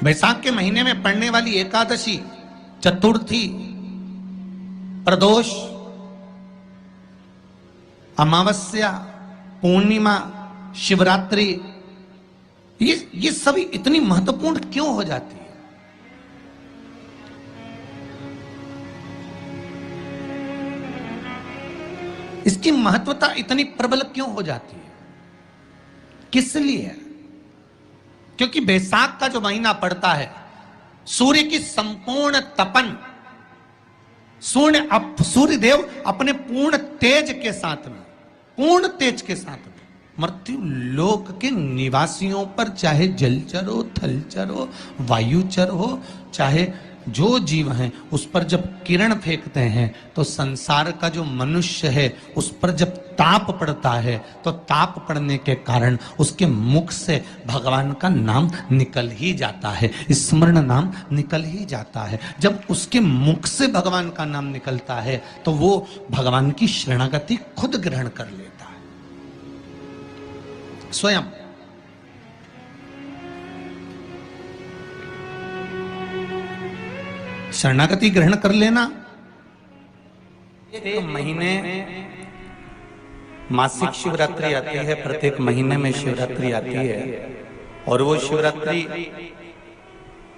वैशाख के महीने में पड़ने वाली एकादशी, चतुर्थी, प्रदोष, अमावस्या, पूर्णिमा, शिवरात्रि, ये सभी इतनी महत्वपूर्ण क्यों हो जाती है? इसकी महत्वता इतनी प्रबल क्यों हो जाती है? किस लिए? क्योंकि बैसाख का जो महीना पड़ता है, सूर्य की संपूर्ण तपन, सूर्य देव अपने पूर्ण तेज के साथ में, पूर्ण तेज के साथ में मृत्यु लोक के निवासियों पर, चाहे जलचर हो, थलचर हो, वायुचर हो, चाहे जो जीव हैं, उस पर जब किरण फेंकते हैं तो संसार का जो मनुष्य है उस पर जब ताप पड़ता है तो ताप पड़ने के कारण उसके मुख से भगवान का नाम निकल ही जाता है, स्मरण नाम निकल ही जाता है। जब उसके मुख से भगवान का नाम निकलता है तो वो भगवान की शरणागति खुद ग्रहण कर लेता है स्वयं। शरणागति ग्रहण कर लेना। एक महीने मासिक शिवरात्रि आती है, प्रत्येक महीने में शिवरात्रि आती है, और वो शिवरात्रि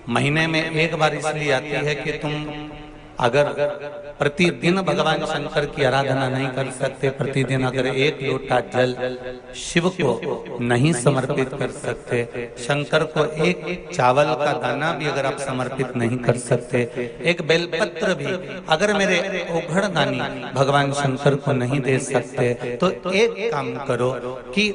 महीने में एक बार इसलिए आती है कि तुम अगर प्रतिदिन भगवान शंकर की आराधना नहीं कर सकते, प्रतिदिन अगर एक लोटा जल शिव को नहीं समर्पित कर सकते, शंकर को एक चावल का दाना भी अगर आप समर्पित नहीं कर सकते, एक बेलपत्र भी अगर मेरे ओघड़दानी भगवान शंकर को नहीं दे सकते, तो एक काम करो कि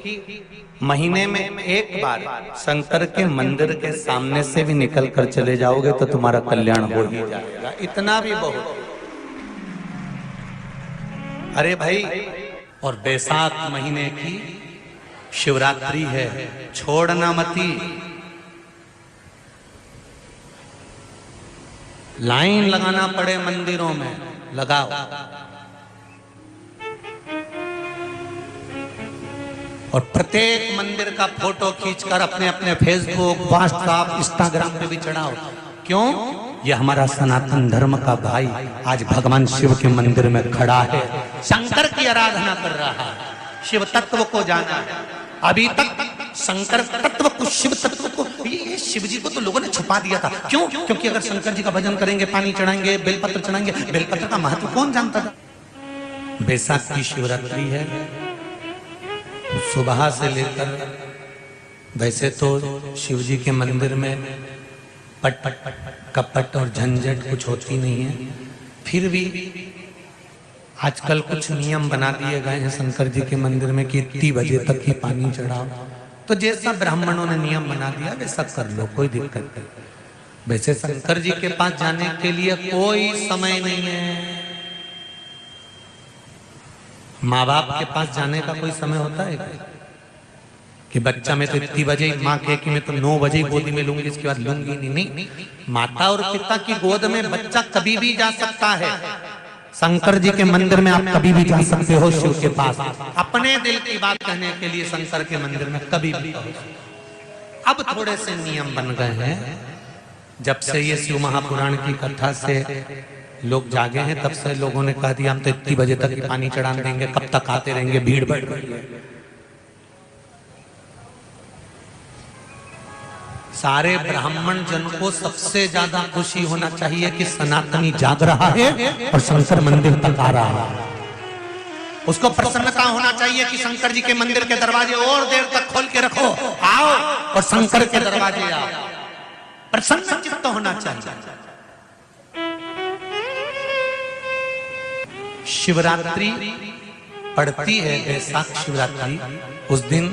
महीने में एक बार शंकर के मंदिर के सामने से भी निकल कर चले जाओगे तो तुम्हारा कल्याण हो ही जाएगा। इतना भी बहुत। अरे भाई, और बैसाख महीने की शिवरात्रि है, छोड़ना मती। लाइन लगाना पड़े मंदिरों में, लगाओ। और प्रत्येक मंदिर का फोटो खींचकर अपने अपने फेसबुक, व्हाट्सएप, इंस्टाग्राम पे भी चढ़ाओ। क्यों? ये हमारा सनातन धर्म का भाई आज भगवान शिव के मंदिर में खड़ा है, शंकर की आराधना कर रहा है, शिव तत्व को जाना है। अभी तक शंकर तत्व को, शिव तत्व को, ये शिव जी को तो लोगों ने छुपा दिया था। क्यों? क्योंकि अगर शंकर जी का भजन करेंगे, पानी चढ़ाएंगे, बेलपत्र चढ़ाएंगे, बेलपत्र का महत्व कौन जानता था? बैसाख की शिवरात्रि है, सुबह से लेकर, वैसे तो शिव जी के मंदिर में पट कपट और झंझट कुछ होती नहीं है, फिर भी आजकल कुछ नियम बना दिए गए हैं शंकर जी के मंदिर में कि इतनी बजे तक ही पानी चढ़ाओ। तो जैसा ब्राह्मणों ने नियम बना दिया वैसा कर लो, कोई दिक्कत नहीं। वैसे शंकर जी के पास जाने के लिए कोई समय नहीं है। माँ बाप के पास जाने का कोई समय होता है कि बच्चा मैं तो इतनी बजे, माँ कहे कि मैं तो 9 बजे गोदी में लूंगी, इसके बाद लूंगी नहीं। माता और पिता की गोद में बच्चा कभी भी जा सकता है। शंकर जी के मंदिर में आप कभी भी जा सकते हो, शिव के पास अपने दिल की बात कहने के लिए शंकर के मंदिर में कभी भी। अब थोड़े से नियम बन गए हैं, जब से ये शिव महापुराण की कथा से लोग जागे हैं तब से लोगों ने कह दिया हम तो इतनी बजे तक ही पानी चढ़ा देंगे, कब तक आते रहेंगे, भीड़ बढ़ रही है। सारे ब्राह्मण जन को सबसे ज्यादा खुशी होना चाहिए कि सनातनी जाग रहा है और शंकर मंदिर तक आ रहा है। उसको प्रसन्नता होना चाहिए कि शंकर जी के मंदिर के दरवाजे और देर तक खोल के रखो, आओ और शंकर के दरवाजे आओ। प्रसन्न चित्त होना चाहिए। शिवरात्रि पड़ती है, बैसाख शिवरात्रि, उस दिन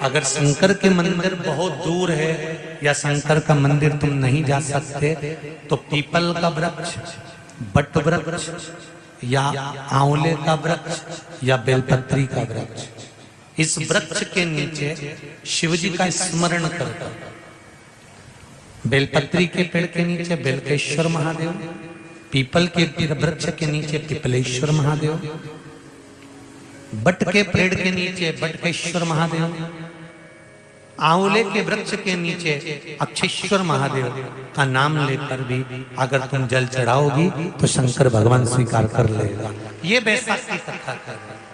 अगर शंकर के मंदिर बहुत दूर है या शंकर का मंदिर तुम नहीं जा सकते तो पीपल का वृक्ष, बट वृक्ष या आंवले का वृक्ष या बेलपत्री का वृक्ष, इस वृक्ष के नीचे शिव जी का स्मरण करकर, बेलपत्री के पेड़ के नीचे बेलकेश्वर महादेव, पीपल के वृक्ष के नीचे पिपलेश्वर महादेव, बट के पेड़ के नीचे बटकेश्वर महादेव, आंवले के वृक्ष के नीचे अक्षेश्वर महादेव का नाम लेकर भी अगर तुम जल चढ़ाओगी तो शंकर भगवान स्वीकार कर लेगा। ये बैसाख की कथा कर रहा है।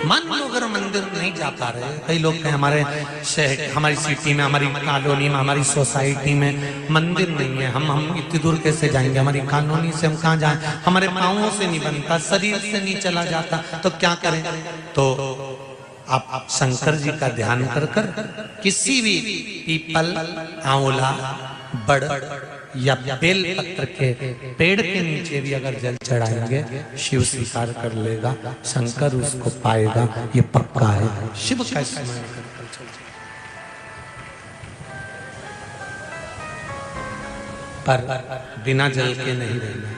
मान लो अगर मंदिर नहीं जा पा रहे, कई लोग हैं हमारे शहर, हमारी सिटी में, हमारी कॉलोनी में, हमारी सोसाइटी में मंदिर नहीं है, हम इतनी दूर कैसे जाएंगे, हमारी कॉलोनी से हम कहाँ जाएं, हमारे पाँवों से नहीं बनता, शरीर से नहीं चला जाता, तो क्या करें? तो आप शंकर जी का ध्यान कर कर किसी भी पीपल, आंवला, बड़ या बेल पत्र के पेड़ के नीचे भी अगर जल चढ़ाएंगे शिव स्वीकार कर लेगा, शंकर उसको पाएगा, ये पक्का है। शिव का स्मरण करकर चल, पर बिना जल के नहीं रहना।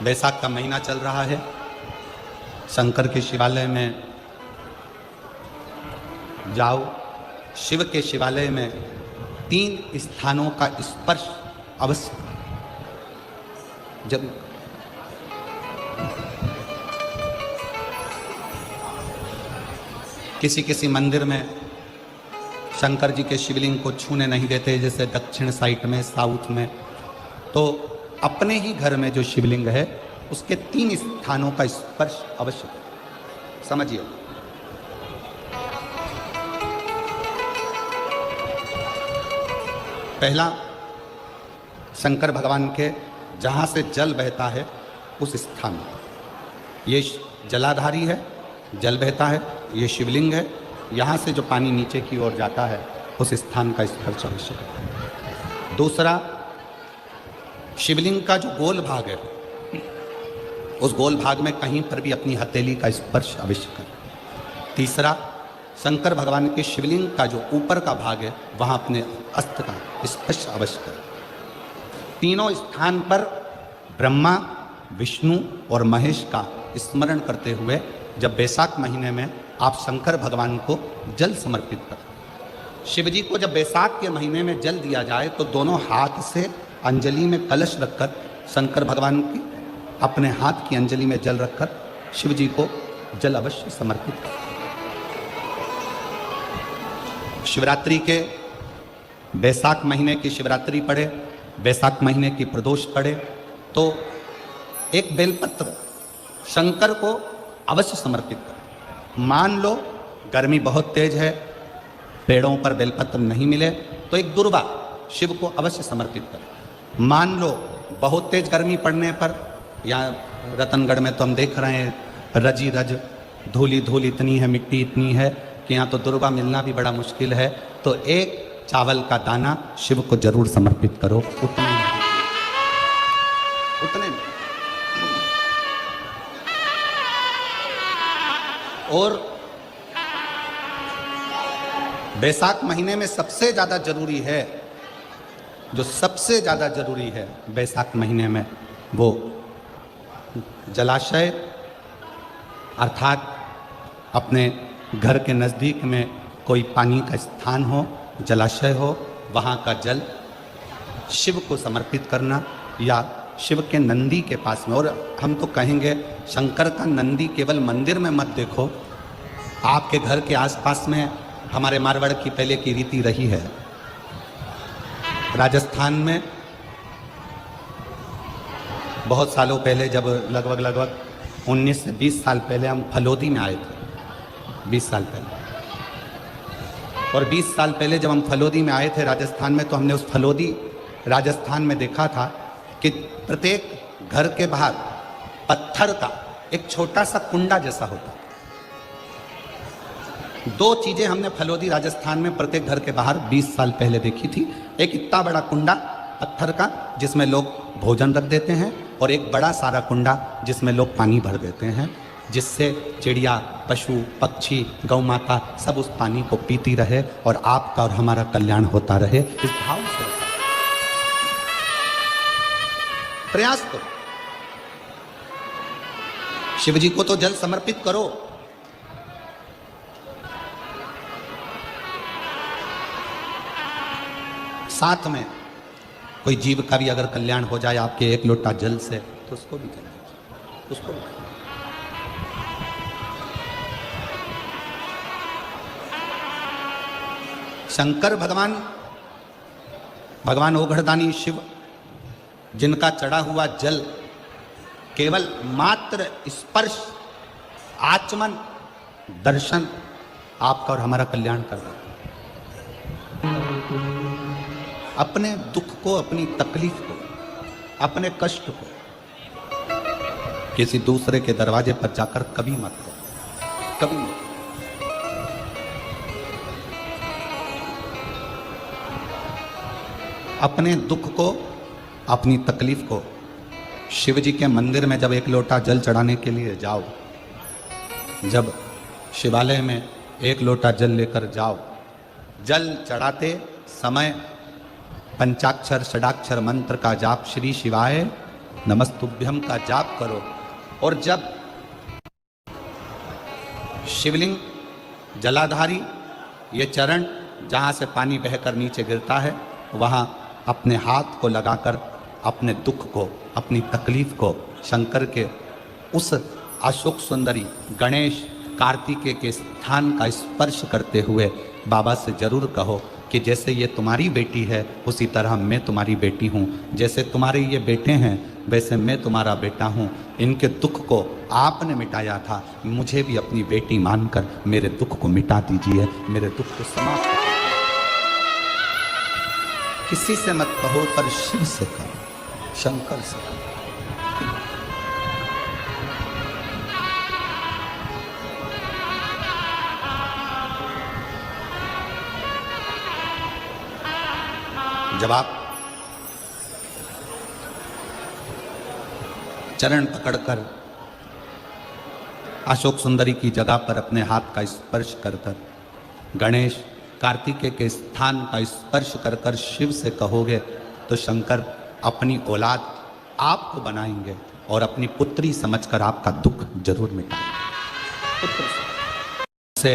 बैसाख का महीना चल रहा है, शंकर के शिवालय में जाओ। शिव के शिवालय में 3 स्थानों का स्पर्श अवश्य। जब किसी मंदिर में शंकर जी के शिवलिंग को छूने नहीं देते, जैसे दक्षिण साइड में, साउथ में, तो अपने ही घर में जो शिवलिंग है उसके 3 स्थानों का स्पर्श अवश्य समझिए। पहला, शंकर भगवान के जहाँ से जल बहता है उस स्थान में, ये जलाधारी है, जल बहता है, ये शिवलिंग है, यहाँ से जो पानी नीचे की ओर जाता है उस स्थान का स्पर्श अवश्य करें। दूसरा, शिवलिंग का जो गोल भाग है उस गोल भाग में कहीं पर भी अपनी हथेली का स्पर्श अवश्य करें। तीसरा, शंकर भगवान के शिवलिंग का जो ऊपर का भाग है वहाँ अपने अस्त्र का स्पर्श अवश्य करें। तीनों स्थान पर ब्रह्मा, विष्णु और महेश का स्मरण करते हुए जब बैसाख महीने में आप शंकर भगवान को जल समर्पित करें। शिव जी को जब बैसाख के महीने में जल दिया जाए तो दोनों हाथ से अंजलि में कलश रखकर शंकर भगवान की अपने हाथ की अंजलि में जल रखकर शिव जी को जल अवश्य समर्पित करें। शिवरात्रि के बैसाख महीने की शिवरात्रि पड़े, बैसाख महीने की प्रदोष पड़े तो एक बेलपत्र शंकर को अवश्य समर्पित करें। मान लो गर्मी बहुत तेज है, पेड़ों पर बेलपत्र नहीं मिले तो एक दुर्वा शिव को अवश्य समर्पित करें। मान लो बहुत तेज गर्मी पड़ने पर, यहाँ रतनगढ़ में तो हम देख रहे हैं रजी रज, धूली धूल इतनी है, मिट्टी इतनी है कि यहाँ तो दुर्वा मिलना भी बड़ा मुश्किल है, तो एक चावल का दाना शिव को जरूर समर्पित करो। उतने और बैसाख महीने में सबसे ज्यादा जरूरी है, जो सबसे ज्यादा जरूरी है बैसाख महीने में, वो जलाशय अर्थात अपने घर के नज़दीक में कोई पानी का स्थान हो, जलाशय हो, वहाँ का जल शिव को समर्पित करना, या शिव के नंदी के पास में। और हम तो कहेंगे शंकर का नंदी केवल मंदिर में मत देखो, आपके घर के आसपास में हमारे मारवाड़ की पहले की रीति रही है। राजस्थान में बहुत सालों पहले, जब लगभग 19 से 20 साल पहले हम फलोदी में आए थे, 20 साल पहले, और 20 साल पहले जब हम फलोदी में आए थे राजस्थान में, तो हमने उस फलोदी राजस्थान में देखा था कि प्रत्येक घर के बाहर पत्थर का एक छोटा सा कुंडा जैसा होता। 2 चीजें हमने फलोदी राजस्थान में प्रत्येक घर के बाहर 20 साल पहले देखी थी। एक इतना बड़ा कुंडा पत्थर का जिसमें लोग भोजन रख देते हैं, और एक बड़ा सारा कुंडा जिसमें लोग पानी भर देते हैं, जिससे चिड़िया, पशु, पक्षी, गौ माता सब उस पानी को पीती रहे और आपका और हमारा कल्याण होता रहे। इस भाव से प्रयास करो, शिव जी को तो जल समर्पित करो। साथ में कोई जीव का भी अगर कल्याण हो जाए आपके एक लोटा जल से, तो उसको भी करें, उसको भी करें। शंकर भगवान ओघड़दानी शिव, जिनका चढ़ा हुआ जल केवल मात्र स्पर्श, आचमन, दर्शन आपका और हमारा कल्याण कर देता। अपने दुख को, अपनी तकलीफ को, अपने कष्ट को किसी दूसरे के दरवाजे पर जाकर कभी मत करो, कभी मत। अपने दुख को, अपनी तकलीफ को शिव जी के मंदिर में जब एक लोटा जल चढ़ाने के लिए जाओ, जब शिवालय में एक लोटा जल लेकर जाओ, जल चढ़ाते समय पंचाक्षर षडाक्षर मंत्र का जाप, श्री शिवाय नमस्तुभ्यम का जाप करो। और जब शिवलिंग जलाधारी, ये चरण जहाँ से पानी बहकर नीचे गिरता है, वहाँ अपने हाथ को लगाकर अपने दुख को, अपनी तकलीफ को शंकर के उस अशोक सुंदरी गणेश कार्तिकेय के स्थान का स्पर्श करते हुए बाबा से जरूर कहो कि जैसे ये तुम्हारी बेटी है उसी तरह मैं तुम्हारी बेटी हूँ, जैसे तुम्हारे ये बेटे हैं वैसे मैं तुम्हारा बेटा हूँ। इनके दुख को आपने मिटाया था, मुझे भी अपनी बेटी मानकर मेरे दुख को मिटा दीजिए, मेरे दुख को समाप्त कर। किसी से मत कहो पर शिव से कहो, शंकर से कहो। जब आप चरण पकड़कर अशोक सुंदरी की जगह पर अपने हाथ का स्पर्श कर कर, गणेश कार्तिकेय के स्थान का स्पर्श कर कर शिव से कहोगे, तो शंकर अपनी औलाद आपको बनाएंगे और अपनी पुत्री समझकर आपका दुख जरूर मिटाएंगे। पुत्र से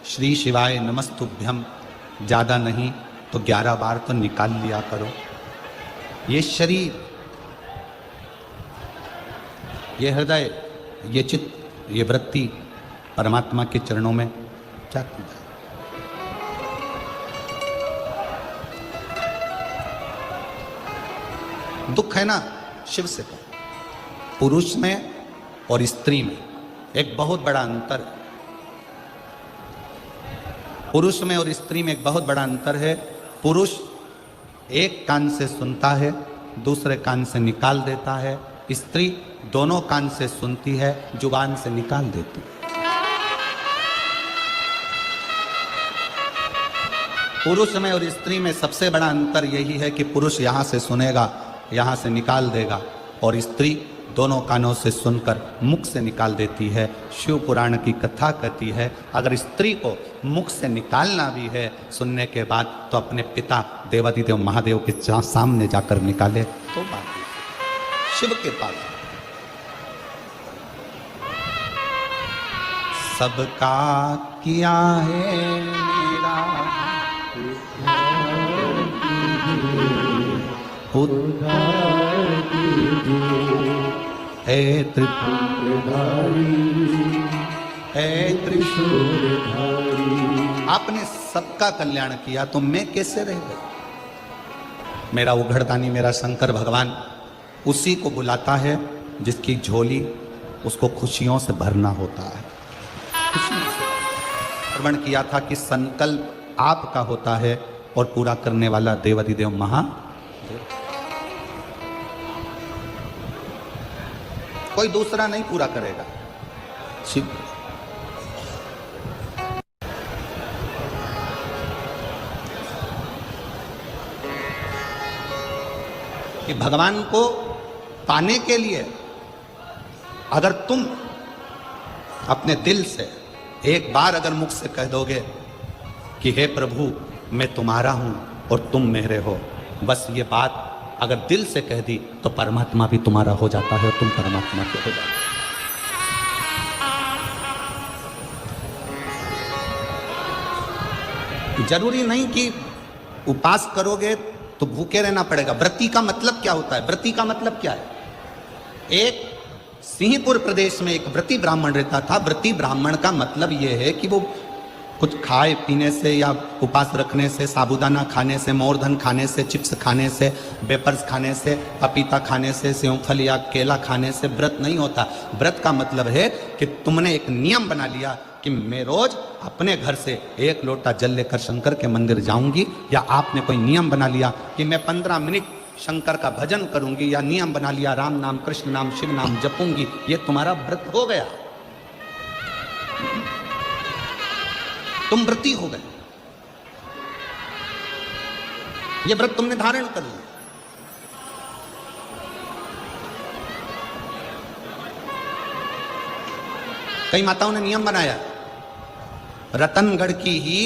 श्री शिवाय नमस्तुभ्यम ज़्यादा नहीं तो 11 बार तो निकाल लिया करो। ये शरीर, ये हृदय, ये चित्त, ये वृत्ति परमात्मा के चरणों में क्या की जाए। दुख है ना, शिव से कहो। पुरुष में और स्त्री में एक बहुत बड़ा अंतर है। पुरुष में और स्त्री में एक बहुत बड़ा अंतर है। पुरुष एक कान से सुनता है, दूसरे कान से निकाल देता है। स्त्री दोनों कान से सुनती है, जुबान से निकाल देती है। पुरुष में और स्त्री में सबसे बड़ा अंतर यही है कि पुरुष यहाँ से सुनेगा, यहाँ से निकाल देगा, और स्त्री दोनों कानों से सुनकर मुख से निकाल देती है। शिव पुराण की कथा कहती है, अगर स्त्री को मुख से निकालना भी है सुनने के बाद, तो अपने पिता देवादिदेव महादेव के सामने जाकर निकाले तो बात शिव के पास। सबका किया है मेरा उद्धार कीजिए, हे त्रिपुरधारी, हे त्रिशूलधारी। आपने सबका कल्याण किया तो मैं कैसे रह गया। मेरा उघड़दानी, मेरा शंकर भगवान उसी को बुलाता है जिसकी झोली उसको खुशियों से भरना होता है। श्रवण किया था कि संकल्प आपका होता है और पूरा करने वाला देवादिदेव महादेव। कोई दूसरा नहीं पूरा करेगा, शिव। कि भगवान को पाने के लिए अगर तुम अपने दिल से एक बार अगर मुख से कह दोगे कि हे प्रभु मैं तुम्हारा हूं और तुम मेरे हो, बस ये बात अगर दिल से कह दी तो परमात्मा भी तुम्हारा हो जाता है और तुम परमात्मा के हो जाते हो। जरूरी नहीं कि उपास करोगे तो भूखे रहना पड़ेगा। व्रती का मतलब क्या होता है? व्रती का मतलब क्या है? एक सिंहपुर प्रदेश में एक व्रती ब्राह्मण रहता था। व्रती ब्राह्मण का मतलब यह है कि वो कुछ खाए पीने से या उपास रखने से, साबूदाना खाने से, मोरधन खाने से, चिप्स खाने से, वेपर्स खाने से, पपीता खाने से, सेवफल या केला खाने से व्रत नहीं होता। व्रत का मतलब है कि तुमने एक नियम बना लिया कि मैं रोज अपने घर से 1 लोटा जल लेकर शंकर के मंदिर जाऊंगी, या आपने कोई नियम बना लिया कि मैं 15 मिनट शंकर का भजन करूंगी, या नियम बना लिया राम नाम, कृष्ण नाम, शिव नाम जपूंगी, ये तुम्हारा व्रत हो गया, तुम व्रती हो गए। ये व्रत तुमने धारण कर लिया। कई माताओं ने नियम बनाया, रतनगढ़ की ही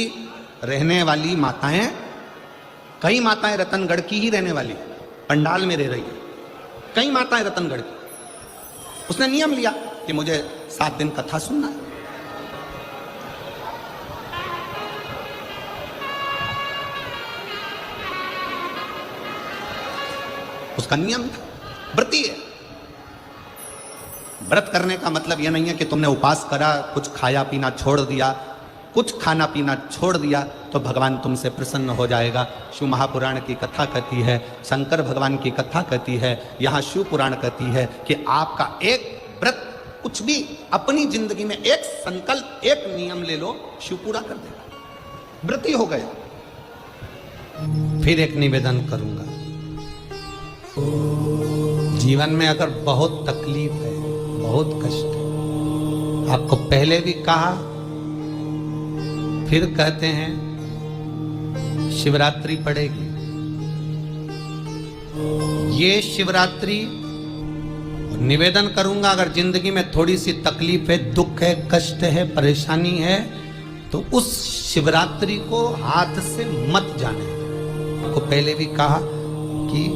रहने वाली माताएं, कई माताएं रतनगढ़ की ही रहने वाली पंडाल में रह रही है, कई माताएं रतनगढ़ की। उसने नियम लिया कि मुझे 7 दिन कथा सुनना है। उसका नियम था, व्रती है। व्रत करने का मतलब यह नहीं है कि तुमने उपास करा, कुछ खाया पीना छोड़ दिया, कुछ खाना पीना छोड़ दिया तो भगवान तुमसे प्रसन्न हो जाएगा। शिव महापुराण की कथा कहती है, शंकर भगवान की कथा कहती है, यहाँ शिव पुराण कहती है कि आपका एक व्रत, कुछ भी अपनी जिंदगी में एक संकल्प, एक नियम ले लो, शिव पूरा कर देगा। व्रती हो गए। फिर एक निवेदन करूंगा, जीवन में अगर बहुत तकलीफ है, बहुत कष्ट है, आपको पहले भी कहा फिर कहते हैं, शिवरात्रि पड़ेगी। ये शिवरात्रि निवेदन करूंगा, अगर जिंदगी में थोड़ी सी तकलीफ है, दुख है, कष्ट है, परेशानी है, तो उस शिवरात्रि को हाथ से मत जाने। आपको पहले भी कहा कि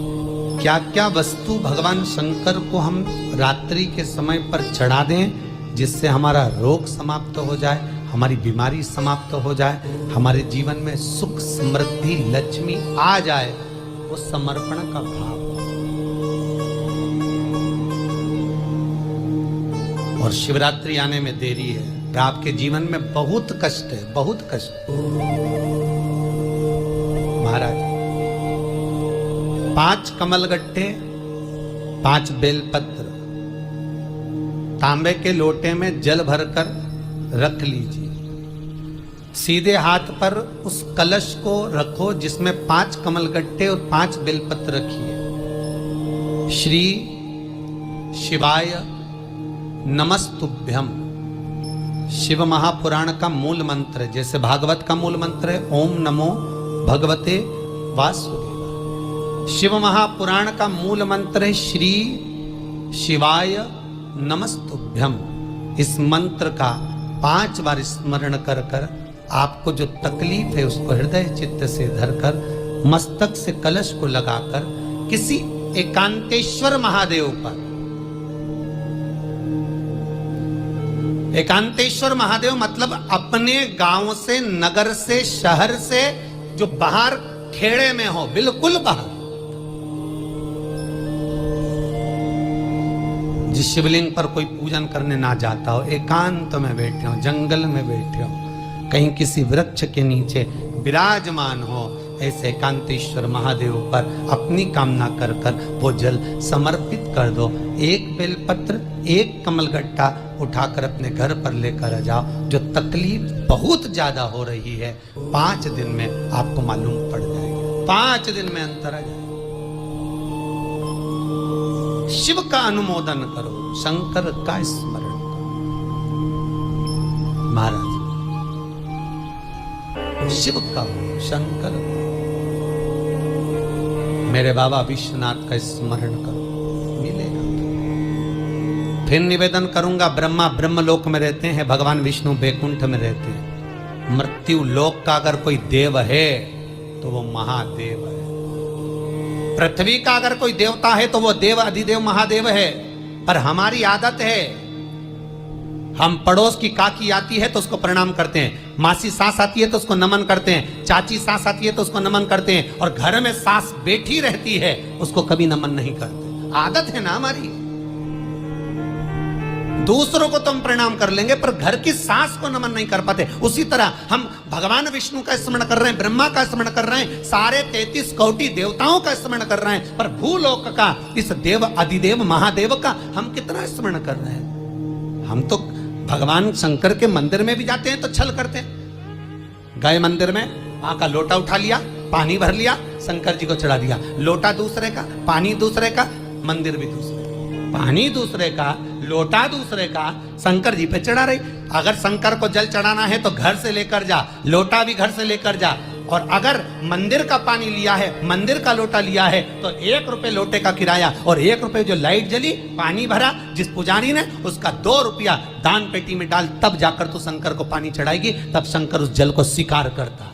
क्या क्या वस्तु भगवान शंकर को हम रात्रि के समय पर चढ़ा दें, जिससे हमारा रोग समाप्त हो जाए, हमारी बीमारी समाप्त हो जाए, हमारे जीवन में सुख समृद्धि लक्ष्मी आ जाए। वो समर्पण का भाव। और शिवरात्रि आने में देरी है, आपके जीवन में बहुत कष्ट है, बहुत कष्ट। महाराज 5 कमलगट्टे, 5 बेलपत्र तांबे के लोटे में जल भरकर रख लीजिए। सीधे हाथ पर उस कलश को रखो जिसमें 5 कमलगट्टे और 5 बेलपत्र रखिए। श्री शिवाय नमस्तुभ्यम शिव महापुराण का मूल मंत्र है, जैसे भागवत का मूल मंत्र है ओम नमो भगवते वासुदेवाय। शिव महापुराण का मूल मंत्र है श्री शिवाय नमस्तुभ्यम। इस मंत्र का 5 बार स्मरण कर कर आपको जो तकलीफ है उसको हृदय चित्त से धरकर मस्तक से कलश को लगाकर किसी एकांतेश्वर महादेव पर, एकांतेश्वर महादेव मतलब अपने गांव से, नगर से, शहर से जो बाहर खेड़े में हो, बिल्कुल बाहर, जिस शिवलिंग पर कोई पूजन करने ना जाता हो, एकांत में बैठे हो, जंगल में बैठे हो, कहीं किसी वृक्ष के नीचे विराजमान हो, ऐसे एकांतेश्वर महादेव पर अपनी कामना कर कर वो जल समर्पित कर दो। 1 बेलपत्र, 1 कमलगट्टा उठाकर अपने घर पर लेकर आ जाओ। जो तकलीफ बहुत ज्यादा हो रही है 5 दिन में आपको मालूम पड़ जाएगी, 5 दिन में अंतर आ जाएगा। शिव का अनुमोदन करो, शंकर का स्मरण करो। महाराज शिव का हो, शंकर का, मेरे बाबा विश्वनाथ का स्मरण करो, मिलेगा। फिर निवेदन करूंगा, ब्रह्मा ब्रह्मलोक में रहते हैं, भगवान विष्णु बैकुंठ में रहते हैं। मृत्यु लोक का अगर कोई देव है तो वो महादेव है। पृथ्वी का अगर कोई देवता है तो वो देव अधिदेव महादेव है। पर हमारी आदत है, हम पड़ोस की काकी आती है तो उसको प्रणाम करते हैं, मासी सास आती है तो उसको नमन करते हैं, चाची सास आती है तो उसको नमन करते हैं, और घर में सास बैठी रहती है उसको कभी नमन नहीं करते। आदत है ना हमारी। दूसरों को तो हम प्रणाम कर लेंगे पर घर की सास को नमन नहीं कर पाते। उसी तरह हम भगवान विष्णु का स्मरण कर रहे हैं, ब्रह्मा का स्मरण कर रहे हैं, सारे 33 कोटि देवताओं का स्मरण कर रहे हैं, पर भूलोक का इस देव अधिदेव महादेव का हम कितना स्मरण कर रहे हैं। हम तो भगवान शंकर के मंदिर में भी जाते हैं तो छल करते हैं। गए मंदिर में, वहां का लोटा उठा लिया, पानी भर लिया, शंकर जी को चढ़ा दिया। लोटा दूसरे का, पानी दूसरे का, मंदिर भी दूसरे, पानी दूसरे का, लोटा दूसरे का, शंकर जी पे चढ़ा रही। अगर शंकर को जल चढ़ाना है तो घर से लेकर जा, लोटा भी घर से लेकर जा। और अगर मंदिर का पानी लिया है, मंदिर का लोटा लिया है तो 1 रुपए लोटे का किराया, और 1 रुपए जो लाइट जली, पानी भरा जिस पुजारी ने, उसका 2 रुपया दान पेटी में डाल, तब जाकर तू शंकर को पानी चढ़ाएगी, तब शंकर उस जल को स्वीकार करता।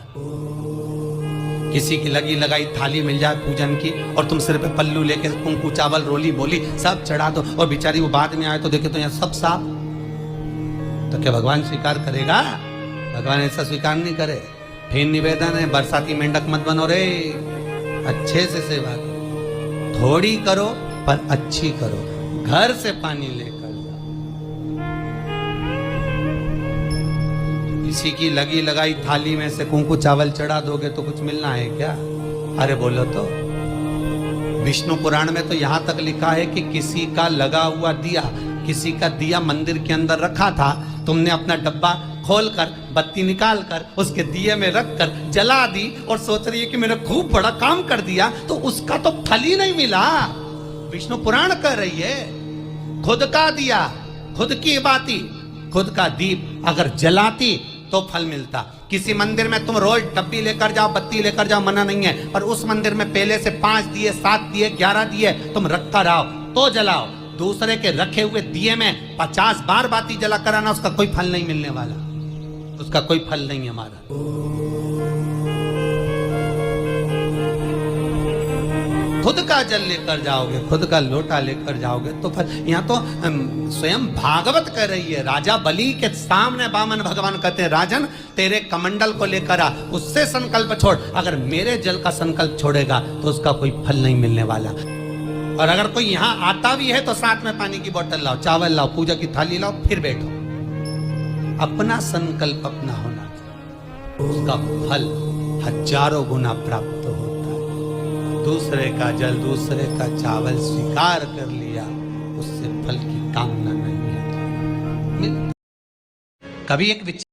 किसी की लगी लगाई थाली मिल जाए पूजन की और तुम सिर पे पल्लू लेके कुंकू चावल रोली बोली सब चढ़ा दो, और बेचारी वो बाद में आए तो देखे तो यहाँ सब साफ, तो क्या भगवान स्वीकार करेगा? भगवान ऐसा स्वीकार नहीं करे। फिर निवेदन है, बरसाती मेंढक मत बनो रे, अच्छे से सेवा करो, थोड़ी करो पर अच्छी करो, घर से पानी लेकर किसी की लगी लगाई थाली में से कुंकू चावल चढ़ा दोगे तो कुछ मिलना है क्या? अरे बोलो तो। विष्णु पुराण में तो यहां तक लिखा है कि किसी का लगा हुआ दिया, किसी का दिया मंदिर के अंदर रखा था, तुमने अपना डब्बा खोलकर बत्ती निकाल कर उसके दिए में रख कर जला दी और सोच रही है कि मैंने खूब बड़ा काम कर दिया, तो उसका तो फल ही नहीं मिला। विष्णु पुराण कह रही है, खुद का दिया, खुद की बाती, खुद का दीप अगर जलाती तो फल मिलता। किसी मंदिर में तुम रोज डब्बी लेकर जाओ, बत्ती लेकर जाओ, मना नहीं है, पर उस मंदिर में पहले से 5 दिए, 7 दिए, 11 दिए तुम रखता रहो तो जलाओ। दूसरे के रखे हुए दिए में 50 बार बाती जला कराना, उसका कोई फल नहीं मिलने वाला, उसका कोई फल नहीं हमारा। खुद का जल लेकर जाओगे, खुद का लोटा लेकर जाओगे तो फल। यहाँ तो स्वयं भागवत कह रही है, राजा बलि के सामने वामन भगवान कहते हैं, राजन तेरे कमंडल को लेकर आ, उससे संकल्प छोड़, अगर मेरे जल का संकल्प छोड़ेगा तो उसका कोई फल नहीं मिलने वाला। और अगर कोई यहाँ आता भी है तो साथ में पानी की बोतल लाओ, चावल लाओ, पूजा की थाली लाओ, फिर बैठो। अपना संकल्प अपना होना चाहिए, उसका फल हजारों गुना प्राप्त होता है। दूसरे का जल, दूसरे का चावल स्वीकार कर लिया, उससे फल की कामना नहीं है। कभी एक विचार